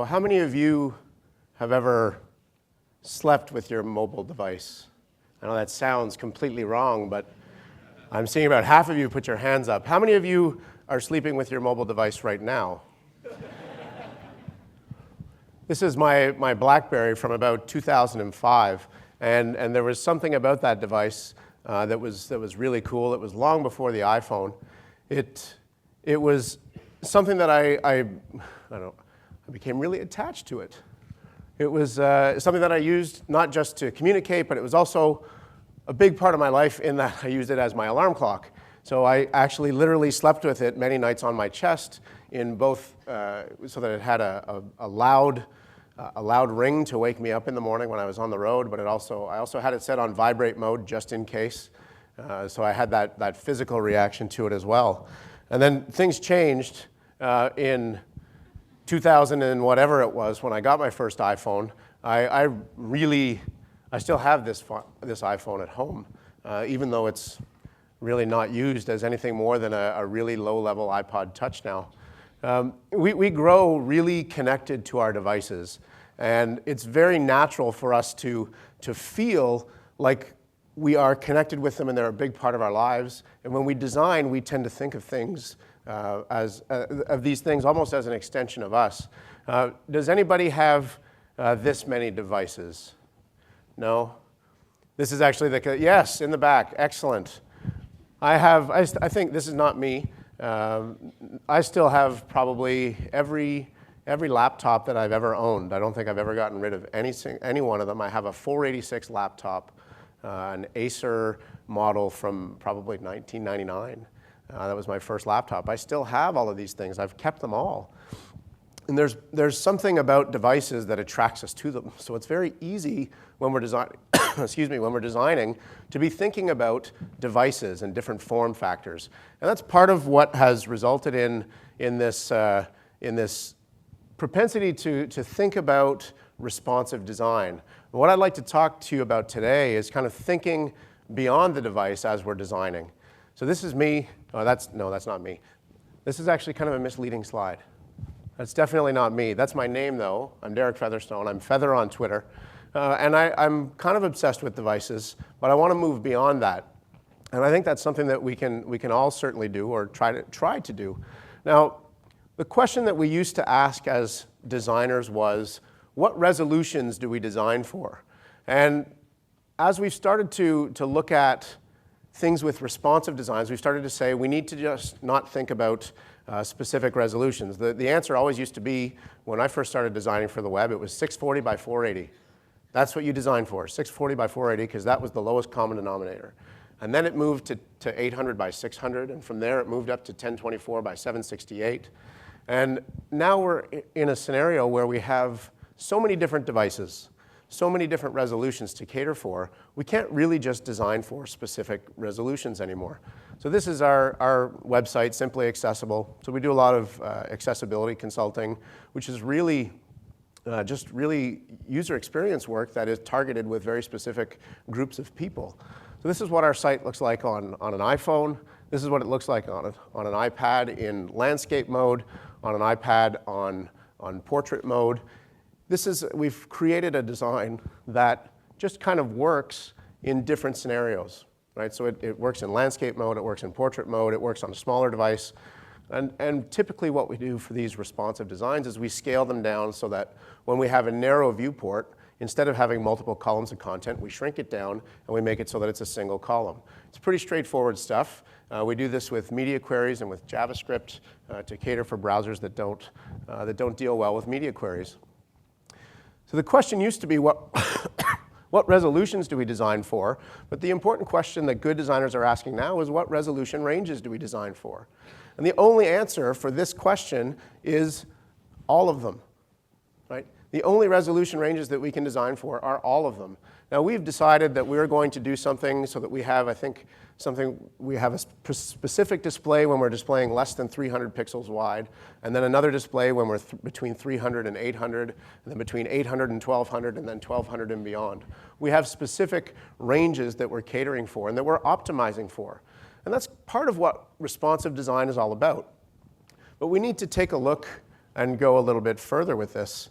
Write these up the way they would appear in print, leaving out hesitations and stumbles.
So how many of you have ever slept with your mobile device? I know that sounds completely wrong, but I'm seeing about half of you put your hands up. How many of you are sleeping with your mobile device right now? This is my BlackBerry from about 2005, and there was something about that device that was really cool. It was long before the iPhone. It was something that I became really attached to it. It was something that I used not just to communicate, but it was also a big part of my life in that I used it as my alarm clock. So I actually literally slept with it many nights on my chest in both, so that it had a loud ring to wake me up in the morning when I was on the road, but I also had it set on vibrate mode just in case. So I had that physical reaction to it as well. And then things changed in 2000 and whatever it was when I got my first iPhone. I still have this iPhone at home, even though it's really not used as anything more than a really low-level iPod Touch now. We grow really connected to our devices, and it's very natural for us to feel like we are connected with them and they're a big part of our lives. And when we design, we tend to think of things of these things almost as an extension of us. Does anybody have this many devices? No? This is actually yes, in the back, excellent. I think this is not me. I still have probably every laptop that I've ever owned. I don't think I've ever gotten rid of any one of them. I have a 486 laptop, an Acer model from probably 1999. That was my first laptop. I still have all of these things. I've kept them all. And there's something about devices that attracts us to them. So it's very easy when we're designing, when we're designing, to be thinking about devices and different form factors. And that's part of what has resulted in this propensity to think about responsive design. And what I'd like to talk to you about today is kind of thinking beyond the device as we're designing. So this is me. Oh, that's not me. This is actually kind of a misleading slide. That's definitely not me. That's my name, though. I'm Derek Featherstone. I'm Feather on Twitter. And I'm kind of obsessed with devices, but I want to move beyond that. And I think that's something that we can all certainly do, or try to do. Now, the question that we used to ask as designers was, what resolutions do we design for? And as we've started to look at things with responsive designs, we've started to say we need to just not think about specific resolutions. The answer always used to be, when I first started designing for the web, it was 640 by 480. That's what you design for, 640 by 480, because that was the lowest common denominator. And then it moved to 800 by 600, and from there it moved up to 1024 by 768. And now we're in a scenario where we have so many different devices, so many different resolutions to cater for, we can't really just design for specific resolutions anymore. So this is our website, Simply Accessible. So we do a lot of accessibility consulting, which is really just really user experience work that is targeted with very specific groups of people. So this is what our site looks like on an iPhone. This is what it looks like on an iPad in landscape mode, on an iPad on portrait mode. We've created a design that just kind of works in different scenarios, right? So it works in landscape mode, it works in portrait mode, it works on a smaller device. And typically what we do for these responsive designs is we scale them down so that when we have a narrow viewport, instead of having multiple columns of content, we shrink it down and we make it so that it's a single column. It's pretty straightforward stuff. We do this with media queries and with JavaScript to cater for browsers that don't deal well with media queries. So the question used to be, what resolutions do we design for? But the important question that good designers are asking now is, what resolution ranges do we design for? And the only answer for this question is all of them, right? The only resolution ranges that we can design for are all of them. Now, we've decided that we're going to do something so that we have, we have a specific display when we're displaying less than 300 pixels wide, and then another display when we're between 300 and 800, and then between 800 and 1200, and then 1200 and beyond. We have specific ranges that we're catering for and that we're optimizing for. And that's part of what responsive design is all about. But we need to take a look and go a little bit further with this.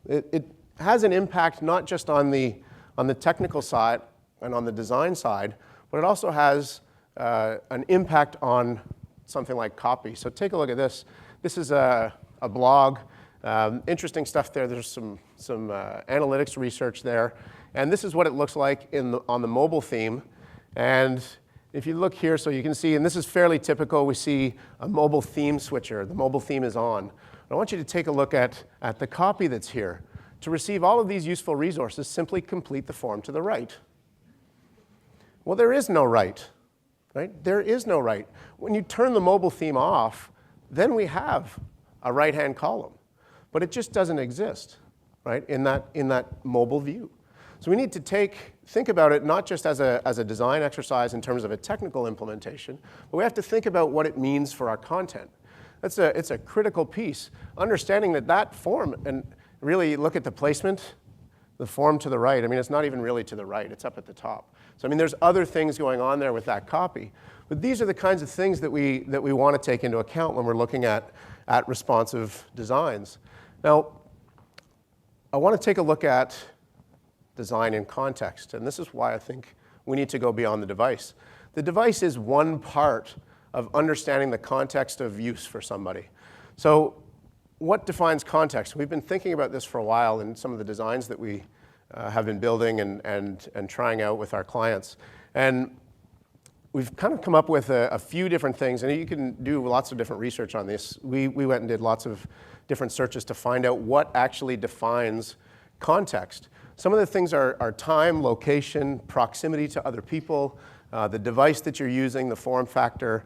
It has an impact not just on the technical side and on the design side, but it also has an impact on something like copy. So take a look at this. This is a blog. Interesting stuff there. There's some analytics research there. And this is what it looks like on the mobile theme. And if you look here, so you can see, and this is fairly typical, we see a mobile theme switcher. The mobile theme is on. I want you to take a look at the copy that's here. To receive all of these useful resources, simply complete the form to the right. Well, there is no right, right? There is no right. When you turn the mobile theme off, then we have a right-hand column. But it just doesn't exist, right, in that mobile view. So we need to think about it not just as a design exercise in terms of a technical implementation, but we have to think about what it means for our content. It's a critical piece. Understanding that form, and really look at the placement, the form to the right. I mean, it's not even really to the right. It's up at the top. So I mean, there's other things going on there with that copy. But these are the kinds of things that we want to take into account when we're looking at responsive designs. Now, I want to take a look at design in context, and this is why I think we need to go beyond the device. The device is one part of understanding the context of use for somebody. So what defines context? We've been thinking about this for a while in some of the designs that we have been building and trying out with our clients. And we've kind of come up with a few different things, and you can do lots of different research on this. We went and did lots of different searches to find out what actually defines context. Some of the things are time, location, proximity to other people, the device that you're using, the form factor.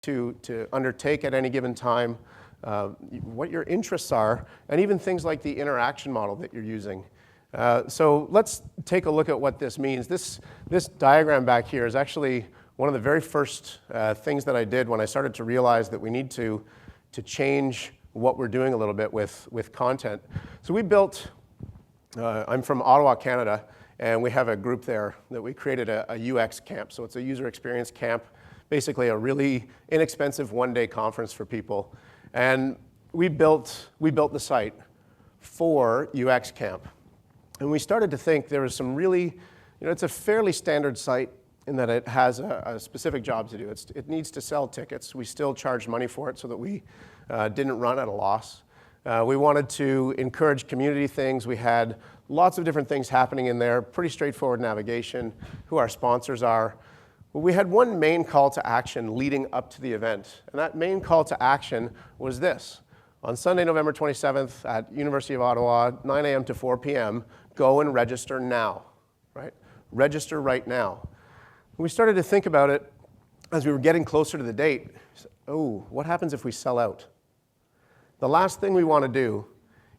To undertake at any given time, what your interests are, and even things like the interaction model that you're using. So let's take a look at what this means. This diagram back here is actually one of the very first things that I did when I started to realize that we need to change what we're doing a little bit with content. So we built, I'm from Ottawa, Canada, and we have a group there that we created a UX camp. So it's a user experience camp, basically a really inexpensive one-day conference for people. And we built the site for UX camp. And we started to think there was some really, it's a fairly standard site in that it has a specific job to do. It needs to sell tickets. We still charged money for it so that we didn't run at a loss. We wanted to encourage community things. We had lots of different things happening in there, pretty straightforward navigation, who our sponsors are. But we had one main call to action leading up to the event. And that main call to action was this. On Sunday, November 27th at University of Ottawa, 9 a.m. to 4 p.m., go and register now, right? Register right now. We started to think about it as we were getting closer to the date. Oh, what happens if we sell out? The last thing we want to do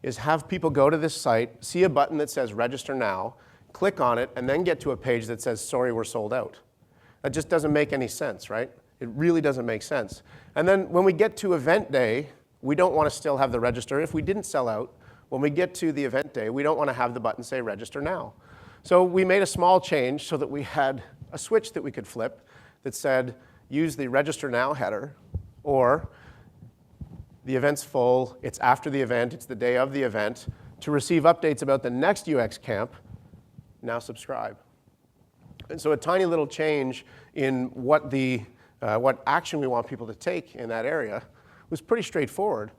is have people go to this site, see a button that says register now, click on it, and then get to a page that says, sorry, we're sold out. That just doesn't make any sense, right? It really doesn't make sense. And then when we get to event day, we don't want to still have the register. If we didn't sell out, when we get to the event day, we don't want to have the button say register now. So we made a small change so that we had a switch that we could flip that said use the register now header, or the event's full, it's after the event, it's the day of the event. To receive updates about the next UX camp, now subscribe. And so a tiny little change in what action we want people to take in that area was pretty straightforward.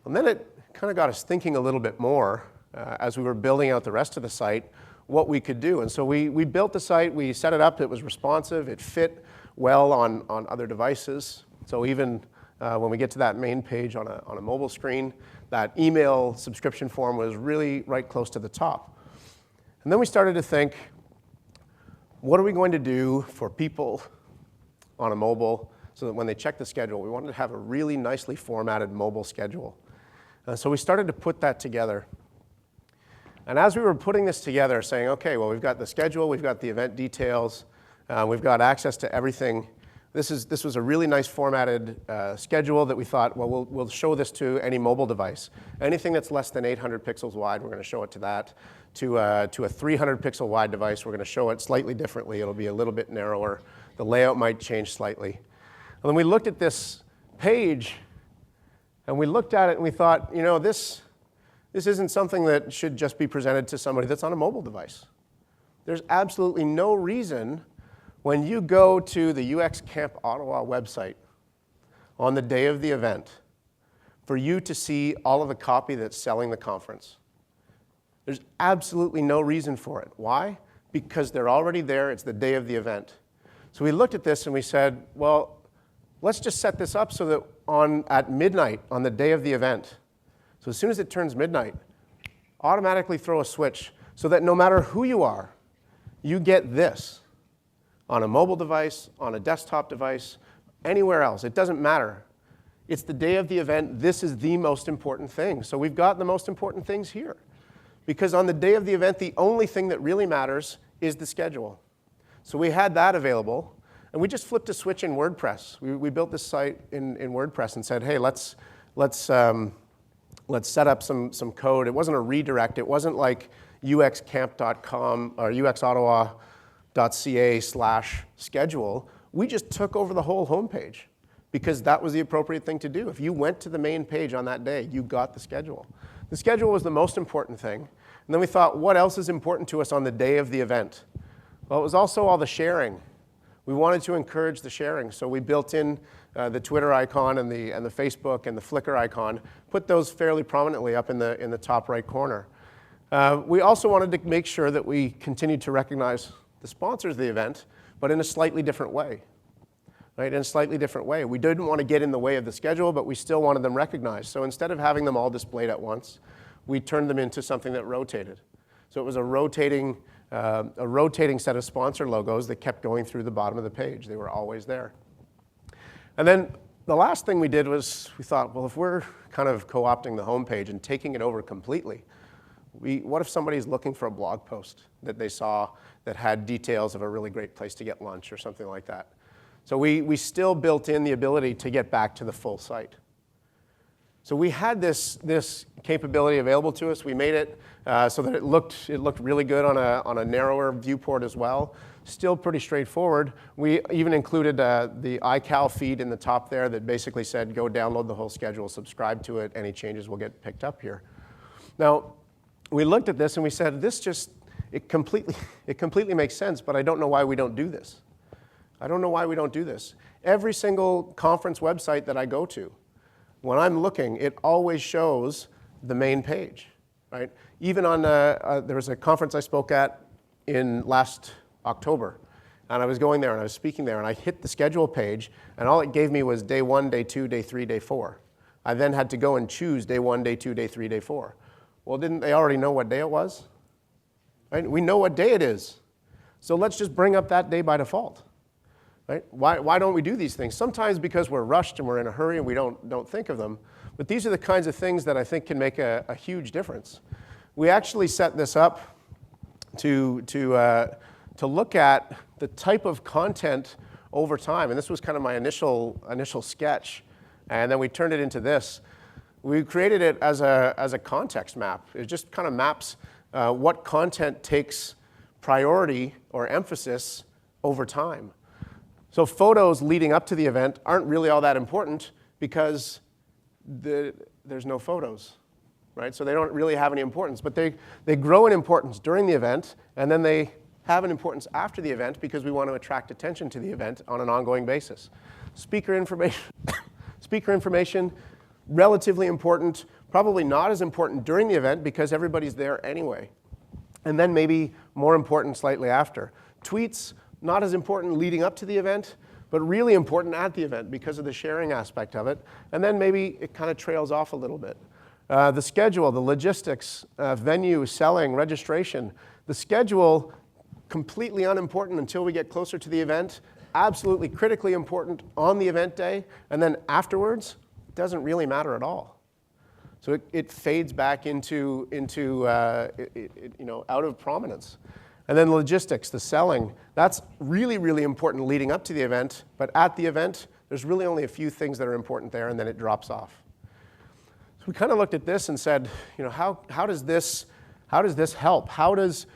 And then it kind of got us thinking a little bit more as we were building out the rest of the site, what we could do. And so we built the site, we set it up, it was responsive, it fit well on other devices. So even when we get to that main page on a mobile screen, that email subscription form was really right close to the top. And then we started to think, what are we going to do for people on a mobile so that when they check the schedule, we wanted to have a really nicely formatted mobile schedule. So we started to put that together. And as we were putting this together, saying, okay, well, we've got the schedule, we've got the event details, we've got access to everything, This was a really nice formatted schedule that we thought, well, we'll show this to any mobile device. Anything that's less than 800 pixels wide, we're going to show it to that. To a 300 pixel wide device, we're going to show it slightly differently. It'll be a little bit narrower. The layout might change slightly. And then we looked at this page, and we looked at it, and we thought, you know, this isn't something that should just be presented to somebody that's on a mobile device. There's absolutely no reason when you go to the UX Camp Ottawa website on the day of the event for you to see all of the copy that's selling the conference. There's absolutely no reason for it. Why? Because they're already there. It's the day of the event. So we looked at this and we said, well, let's just set this up so that at midnight on the day of the event, so as soon as it turns midnight, automatically throw a switch so that no matter who you are, you get this on a mobile device, on a desktop device, anywhere else. It doesn't matter. It's the day of the event. This is the most important thing. So we've got the most important things here. Because on the day of the event, the only thing that really matters is the schedule. So we had that available, and we just flipped a switch in WordPress. We built this site in WordPress and said, hey, let's set up some code. It wasn't a redirect. It wasn't like uxcamp.com or uxottawa.ca/schedule. We just took over the whole homepage because that was the appropriate thing to do. If you went to the main page on that day, you got the schedule. The schedule was the most important thing. And then we thought, what else is important to us on the day of the event? Well, it was also all the sharing. We wanted to encourage the sharing, so we built in the Twitter icon and the Facebook and the Flickr icon, put those fairly prominently up in the top right corner. We also wanted to make sure that we continued to recognize the sponsors of the event, but in a slightly different way. Right? In a slightly different way. We didn't want to get in the way of the schedule, but we still wanted them recognized. So instead of having them all displayed at once, we turned them into something that rotated. So it was a rotating set of sponsor logos that kept going through the bottom of the page. They were always there. And then the last thing we did was we thought, well, if we're kind of co-opting the homepage and taking it over completely, what if somebody's looking for a blog post that they saw that had details of a really great place to get lunch or something like that? So we still built in the ability to get back to the full site. So we had this capability available to us. We made it so that it looked really good on a narrower viewport as well. Still pretty straightforward. We even included the iCal feed in the top there that basically said, go download the whole schedule, subscribe to it, any changes will get picked up here. Now, we looked at this and we said, it completely makes sense, but I don't know why we don't do this. I don't know why we don't do this. Every single conference website that I go to, when I'm looking, it always shows the main page, right? Even on, there was a conference I spoke at in last October, and I was going there and I was speaking there, and I hit the schedule page, and all it gave me was day 1, day 2, day 3, day 4. I then had to go and choose day 1, day 2, day 3, day 4. Well, didn't they already know what day it was? Right? We know what day it is. So let's just bring up that day by default. Right? Why don't we do these things? Sometimes because we're rushed and we're in a hurry and we don't think of them. But these are the kinds of things that I think can make a huge difference. We actually set this up to look at the type of content over time. And this was kind of my initial sketch. And then we turned it into this. We created it as a context map. It just kind of maps what content takes priority or emphasis over time. So photos leading up to the event aren't really all that important because there's no photos, right? So they don't really have any importance, but they grow in importance during the event, and then they have an importance after the event because we want to attract attention to the event on an ongoing basis. Speaker information, relatively important, probably not as important during the event because everybody's there anyway. And then maybe more important slightly after. Tweets, not as important leading up to the event, but really important at the event because of the sharing aspect of it. And then maybe it kind of trails off a little bit. The schedule, the logistics, venue, selling, registration. The schedule, completely unimportant until we get closer to the event. Absolutely critically important on the event day. And then afterwards, it doesn't really matter at all. So it fades back into out of prominence. And then logistics, the selling, that's really, really important leading up to the event, but at the event, there's really only a few things that are important there, and then it drops off. So we kind of looked at this and said, how does this help? How does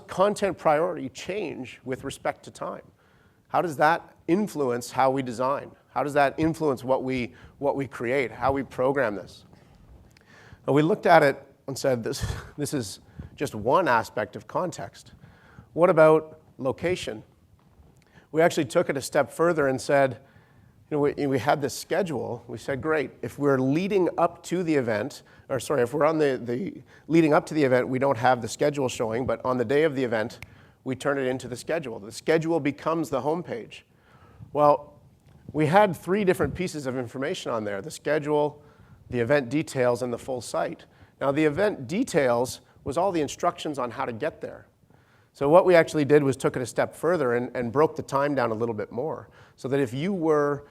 content priority change with respect to time? How does that influence how we design? How does that influence what we create, how we program this? And we looked at it and said, this is just one aspect of context. What about location? We actually took it a step further and said, we had this schedule. We said, great, if we're leading up to the event, or sorry, if we're on the leading up to the event, we don't have the schedule showing, but on the day of the event, we turn it into the schedule. The schedule becomes the homepage. Well, we had 3 different pieces of information on there: the schedule, the event details, and the full site. Now, the event details was all the instructions on how to get there. So what we actually did was took it a step further and broke the time down a little bit more. So that if you were,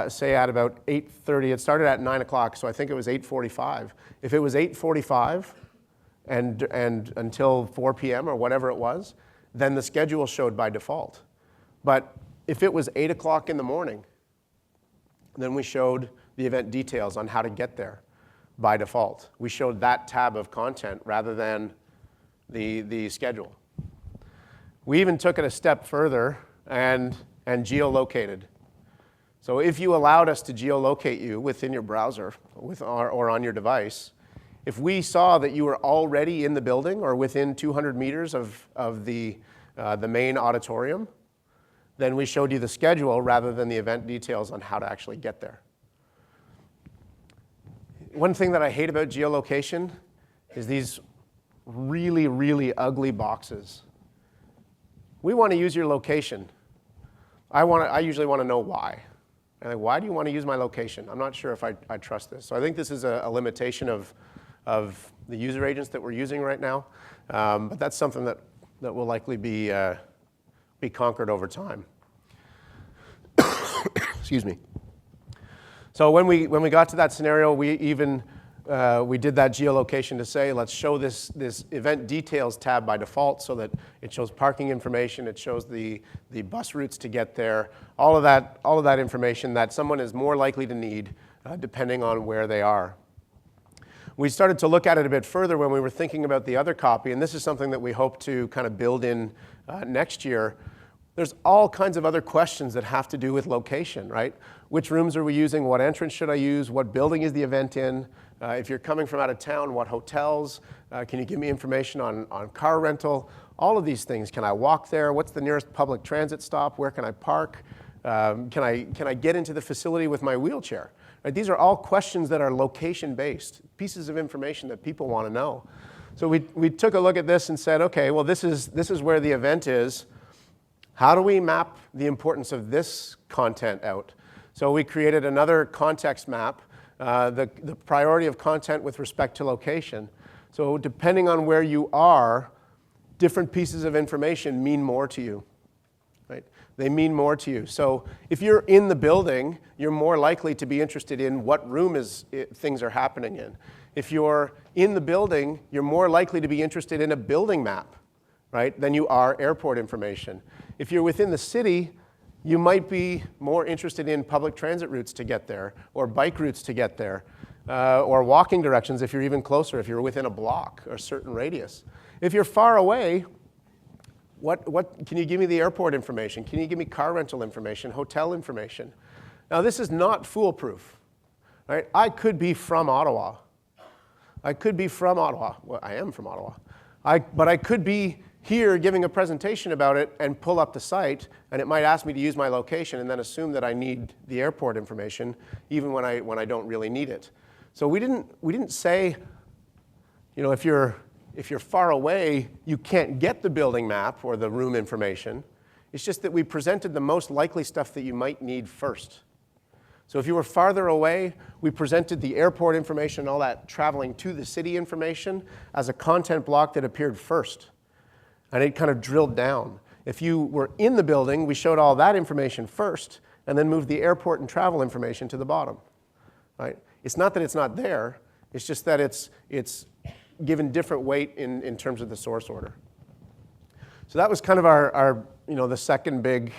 say, at about 8:30, it started at 9 o'clock, so I think it was 8:45. If it was 8:45 and until 4 p.m. or whatever it was, then the schedule showed by default. But if it was 8 o'clock in the morning, then we showed the event details on how to get there by default. We showed that tab of content rather than the schedule. We even took it a step further and geolocated. So if you allowed us to geolocate you within your browser or on your device, if we saw that you were already in the building or within 200 meters of the main auditorium, then we showed you the schedule rather than the event details on how to actually get there. One thing that I hate about geolocation is these really, really ugly boxes. We want to use your location. I usually want to know why. And like, why do you want to use my location? I'm not sure if I trust this. So I think this is a limitation of the user agents that we're using right now. But that's something that will likely be conquered over time. Excuse me. So when we got to that scenario, we did that geolocation to say, let's show this event details tab by default so that it shows parking information, it shows the bus routes to get there, all of that information that someone is more likely to need depending on where they are. We started to look at it a bit further when we were thinking about the other copy, and this is something that we hope to kind of build in next year. There's all kinds of other questions that have to do with location, right? Which rooms are we using? What entrance should I use? What building is the event in? If you're coming from out of town, what hotels? Can you give me information on car rental? All of these things. Can I walk there? What's the nearest public transit stop? Where can I park? Can I get into the facility with my wheelchair? Right? These are all questions that are location-based, pieces of information that people want to know. So we took a look at this and said, okay, well, this is where the event is. How do we map the importance of this content out? So we created another context map, the priority of content with respect to location. So depending on where you are, different pieces of information mean more to you, right? They mean more to you. So if you're in the building, you're more likely to be interested in what room things are happening in. If you're in the building, you're more likely to be interested in a building map, right, than you are airport information. If you're within the city, you might be more interested in public transit routes to get there, or bike routes to get there, or walking directions if you're even closer, if you're within a block or a certain radius. If you're far away, what can you give me the airport information? Can you give me car rental information, hotel information? Now, this is not foolproof, right? I could be from Ottawa. Well, I am from Ottawa. But I could be here giving a presentation about it and pull up the site, and it might ask me to use my location and then assume that I need the airport information even when I don't really need it. So we didn't say, if you're far away, you can't get the building map or the room information. It's just that we presented the most likely stuff that you might need first. So if you were farther away, we presented the airport information, all that traveling to the city information as a content block that appeared first. And it kind of drilled down. If you were in the building, we showed all that information first and then moved the airport and travel information to the bottom, right? It's not that it's not there, it's just that it's given different weight in terms of the source order. So that was kind of our the second big,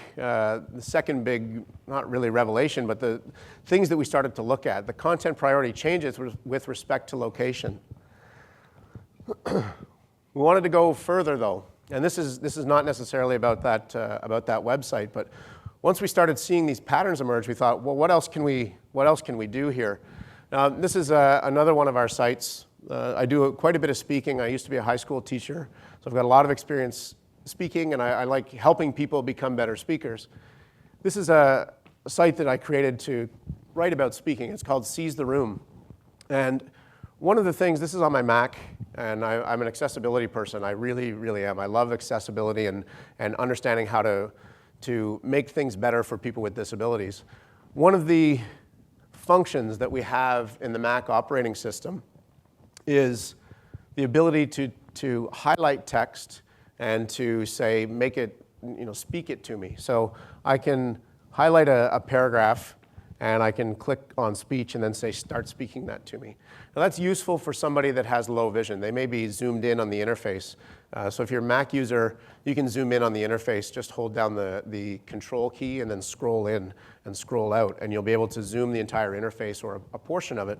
not really revelation, but the things that we started to look at. The content priority changes with respect to location. We wanted to go further though, and this is not necessarily about that website, but once we started seeing these patterns emerge, we thought, well, what else can we do here? Now, this is another one of our sites. I do quite a bit of speaking. I used to be a high school teacher, so I've got a lot of experience speaking, and I like helping people become better speakers. This is a site that I created to write about speaking. It's called Seize the Room. And one of the things, this is on my Mac, and I'm an accessibility person. I really, really am. I love accessibility and understanding how to make things better for people with disabilities. One of the functions that we have in the Mac operating system is the ability to highlight text and to say, make it, speak it to me. So I can highlight a paragraph and I can click on speech and then say, start speaking that to me. Now that's useful for somebody that has low vision. They may be zoomed in on the interface. So if you're a Mac user, you can zoom in on the interface, just hold down the control key and then scroll in and scroll out, and you'll be able to zoom the entire interface or a portion of it.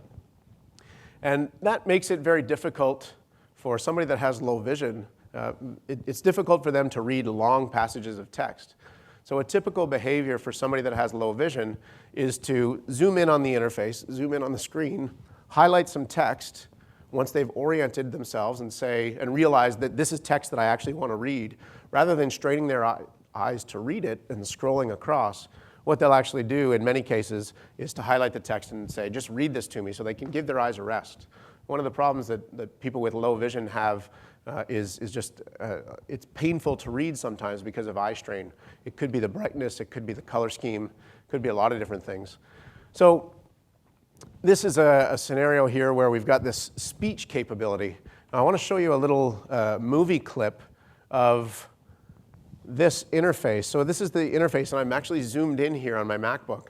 And that makes it very difficult for somebody that has low vision. It's difficult for them to read long passages of text. So a typical behavior for somebody that has low vision is to zoom in on the interface, zoom in on the screen, highlight some text once they've oriented themselves and realize that this is text that I actually want to read, rather than straining their eyes to read it and scrolling across. What they'll actually do in many cases is to highlight the text and say, just read this to me, so they can give their eyes a rest. One of the problems that people with low vision have is just, it's painful to read sometimes because of eye strain. It could be the brightness, it could be the color scheme, it could be a lot of different things. So this is a scenario here where we've got this speech capability. Now I want to show you a little movie clip of this interface. So this is the interface, and I'm actually zoomed in here on my MacBook.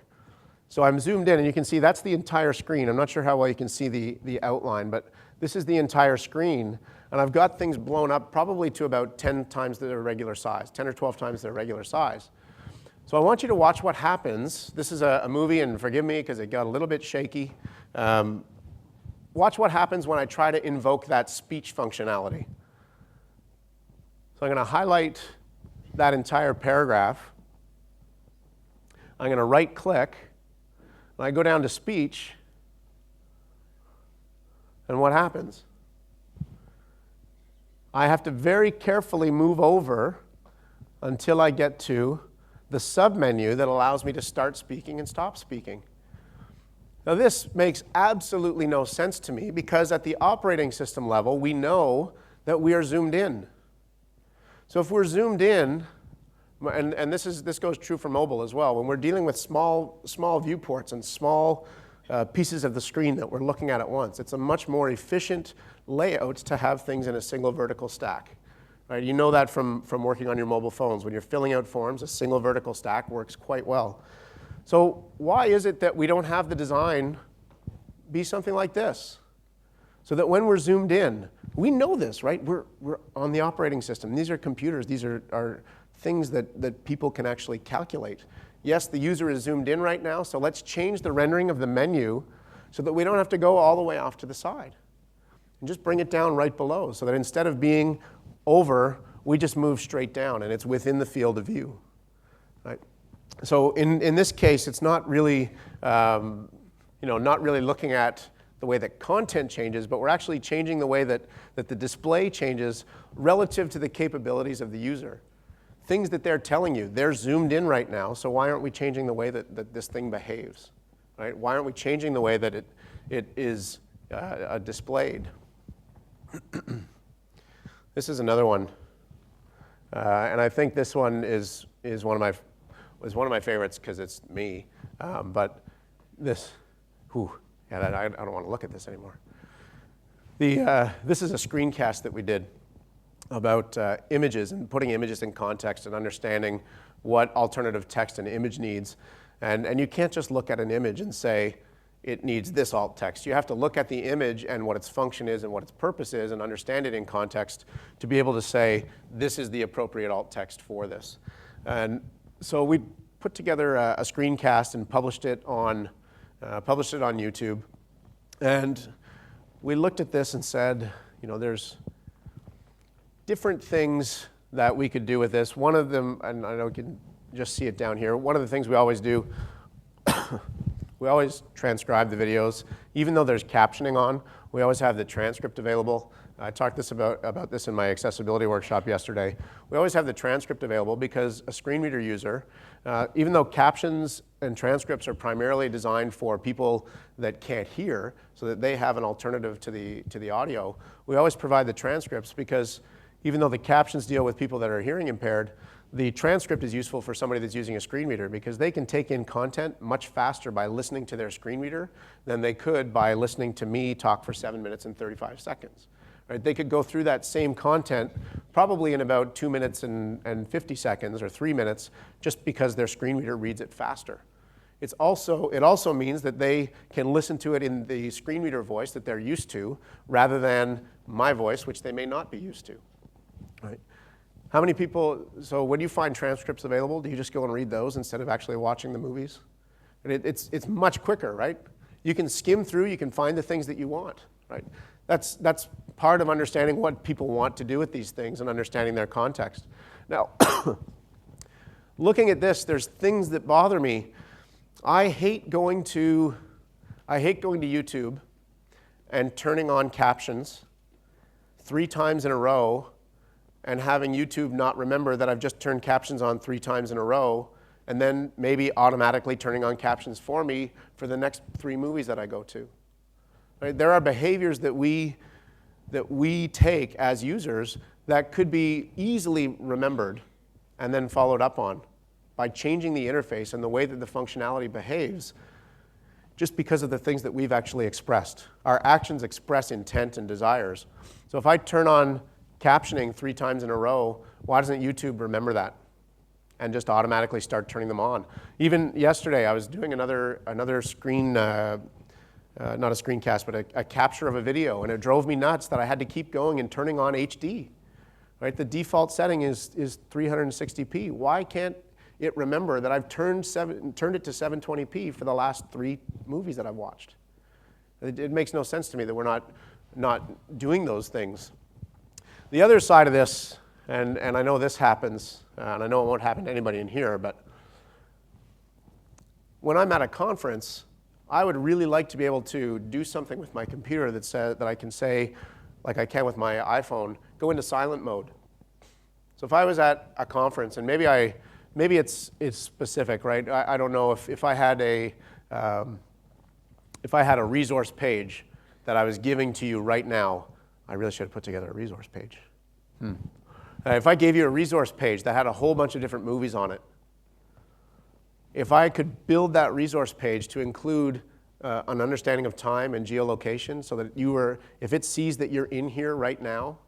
So I'm zoomed in, and you can see that's the entire screen. I'm not sure how well you can see the outline, but this is the entire screen. And I've got things blown up probably to about 10 times their regular size, 10 or 12 times their regular size. So I want you to watch what happens. This is a movie, and forgive me because it got a little bit shaky. Watch what happens when I try to invoke that speech functionality. So I'm going to highlight that entire paragraph. I'm going to right-click. I go down to speech, and what happens? I have to very carefully move over until I get to the submenu that allows me to start speaking and stop speaking. Now this makes absolutely no sense to me, because at the operating system level, we know that we are zoomed in. So if we're zoomed in, and this goes true for mobile as well, when we're dealing with small viewports and small pieces of the screen that we're looking at once, it's a much more efficient layout to have things in a single vertical stack. Right? You know that from working on your mobile phones. When you're filling out forms, a single vertical stack works quite well. So why is it that we don't have the design be something like this? So that when we're zoomed in, we know this, right? We're on the operating system. These are computers. These are things that people can actually calculate. Yes, the user is zoomed in right now, so let's change the rendering of the menu so that we don't have to go all the way off to the side. And just bring it down right below, so that instead of being over, we just move straight down, and it's within the field of view. Right? So in this case, it's not really, not really looking at the way that content changes, but we're actually changing the way that the display changes relative to the capabilities of the user. Things that they're telling you, they're zoomed in right now, so why aren't we changing the way that this thing behaves? Right? Why aren't we changing the way that it is displayed? This is another one, and I think this one is one of my favorites because it's me. But this, I don't want to look at this anymore. This is a screencast that we did about images and putting images in context and understanding what alternative text and image needs. And you can't just look at an image and say, it needs this alt text. You have to look at the image and what its function is and what its purpose is and understand it in context to be able to say, this is the appropriate alt text for this. And so we put together a screencast and published it on YouTube. And we looked at this and said, there's different things that we could do with this. One of them, and I know you can just see it down here, one of the things we always do, we always transcribe the videos. Even though there's captioning on, we always have the transcript available. I talked about this in my accessibility workshop yesterday. We always have the transcript available because a screen reader user, even though captions and transcripts are primarily designed for people that can't hear so that they have an alternative to the audio, we always provide the transcripts because even though the captions deal with people that are hearing impaired, the transcript is useful for somebody that's using a screen reader because they can take in content much faster by listening to their screen reader than they could by listening to me talk for 7 minutes and 35 seconds. Right? They could go through that same content probably in about 2 minutes and 50 seconds or 3 minutes just because their screen reader reads it faster. It also means that they can listen to it in the screen reader voice that they're used to rather than my voice, which they may not be used to. Right? How many people, so when you find transcripts available, do you just go and read those instead of actually watching the movies? And it's much quicker, right? You can skim through, you can find the things that you want, right? That's part of understanding what people want to do with these things and understanding their context. Now, looking at this, there's things that bother me. I hate going to YouTube and turning on captions 3 times in a row and having YouTube not remember that I've just turned captions on 3 times in a row, and then maybe automatically turning on captions for me for the next 3 movies that I go to. Right? There are behaviors that we take as users that could be easily remembered and then followed up on by changing the interface and the way that the functionality behaves just because of the things that we've actually expressed. Our actions express intent and desires. So if I turn on captioning 3 times in a row, why doesn't YouTube remember that and just automatically start turning them on? Even yesterday, I was doing another screen, not a screencast, but a capture of a video, and it drove me nuts that I had to keep going and turning on HD. Right? The default setting is 360p. Why can't it remember that I've turned it to 720p for the last 3 movies that I've watched? It makes no sense to me that we're not doing those things. The other side of this, and I know this happens, and I know it won't happen to anybody in here, but when I'm at a conference, I would really like to be able to do something with my computer that I can say, like I can with my iPhone, go into silent mode. So if I was at a conference, and maybe it's specific, right? I don't know if I had a resource page that I was giving to you right now. I really should have put together a resource page. If I gave you a resource page that had a whole bunch of different movies on it, if I could build that resource page to include an understanding of time and geolocation so that if it sees that you're in here right now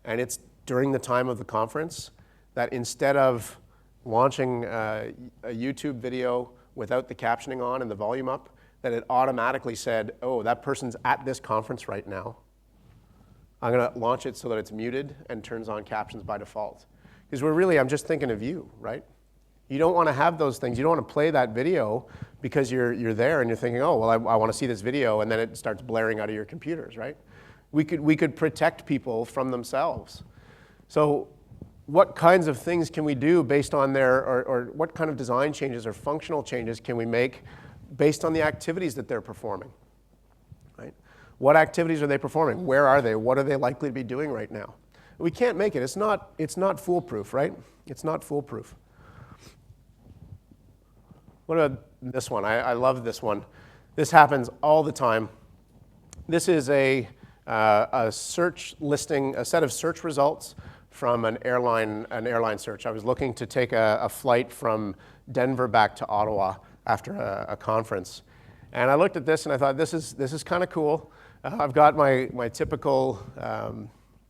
and it's during the time of the conference, that instead of launching a YouTube video without the captioning on and the volume up, that it automatically said, oh, that person's at this conference right now. I'm going to launch it so that it's muted and turns on captions by default. Because I'm just thinking of you, right? You don't want to have those things. You don't want to play that video because you're there and you're thinking, oh, well, I want to see this video, and then it starts blaring out of your computers, right? We could protect people from themselves. So what kinds of things can we do based on or what kind of design changes or functional changes can we make based on the activities that they're performing, right? What activities are they performing? Where are they? What are they likely to be doing right now? We can't make it. It's not foolproof, right? It's not foolproof. What about this one? I love this one. This happens all the time. This is a search listing, a set of search results from an airline search. I was looking to take a flight from Denver back to Ottawa after a conference. And I looked at this and I thought, this is kind of cool. I've got my typical,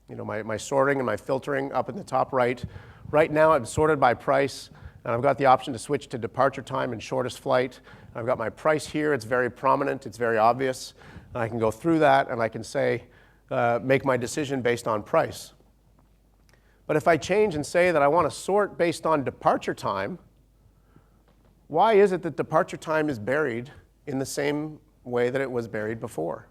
my sorting and my filtering up in the top right. Right now, I'm sorted by price. and I've got the option to switch to departure time and shortest flight. I've got my price here. It's very prominent. It's very obvious. And I can go through that, and I can say, make my decision based on price. But if I change and say that I want to sort based on departure time, why is it that departure time is buried in the same way that it was buried before?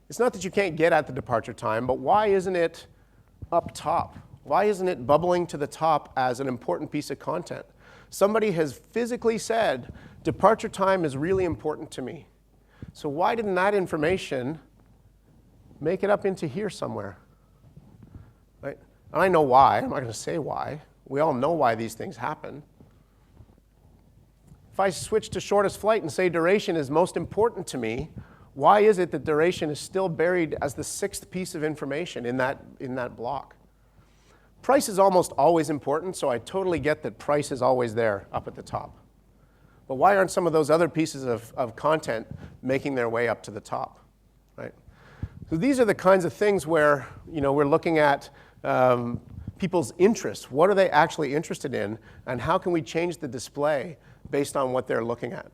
It's not that you can't get at the departure time, but why isn't it up top? Why isn't it bubbling to the top as an important piece of content? Somebody has physically said, departure time is really important to me. So why didn't that information make it up into here somewhere? Right? And I know why. I'm not going to say why. We all know why these things happen. If I switch to shortest flight and say duration is most important to me, why is it that duration is still buried as the 6th piece of information in that block? Price is almost always important, so I totally get that price is always there up at the top. But why aren't some of those other pieces of content making their way up to the top? Right? So these are the kinds of things where we're looking at people's interests. What are they actually interested in, and how can we change the display based on what they're looking at?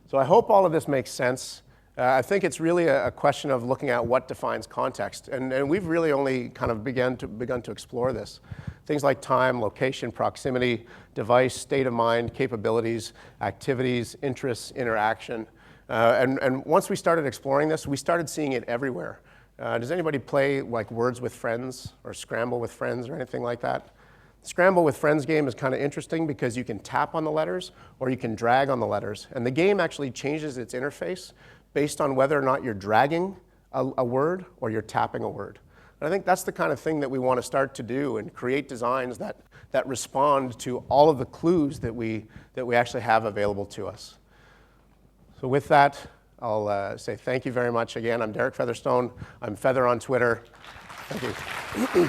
So I hope all of this makes sense. I think it's really a question of looking at what defines context, and we've really only kind of begun to explore this. Things like time, location, proximity, device, state of mind, capabilities, activities, interests, interaction. And once we started exploring this, we started seeing it everywhere. Does anybody play like Words with Friends or Scramble with Friends or anything like that? Scramble with Friends game is kind of interesting because you can tap on the letters or you can drag on the letters. And the game actually changes its interface based on whether or not you're dragging a word or you're tapping a word. And I think that's the kind of thing that we want to start to do and create designs that respond to all of the clues that we actually have available to us. So with that, I'll say thank you very much again. I'm Derek Featherstone. I'm Feather on Twitter. Thank you.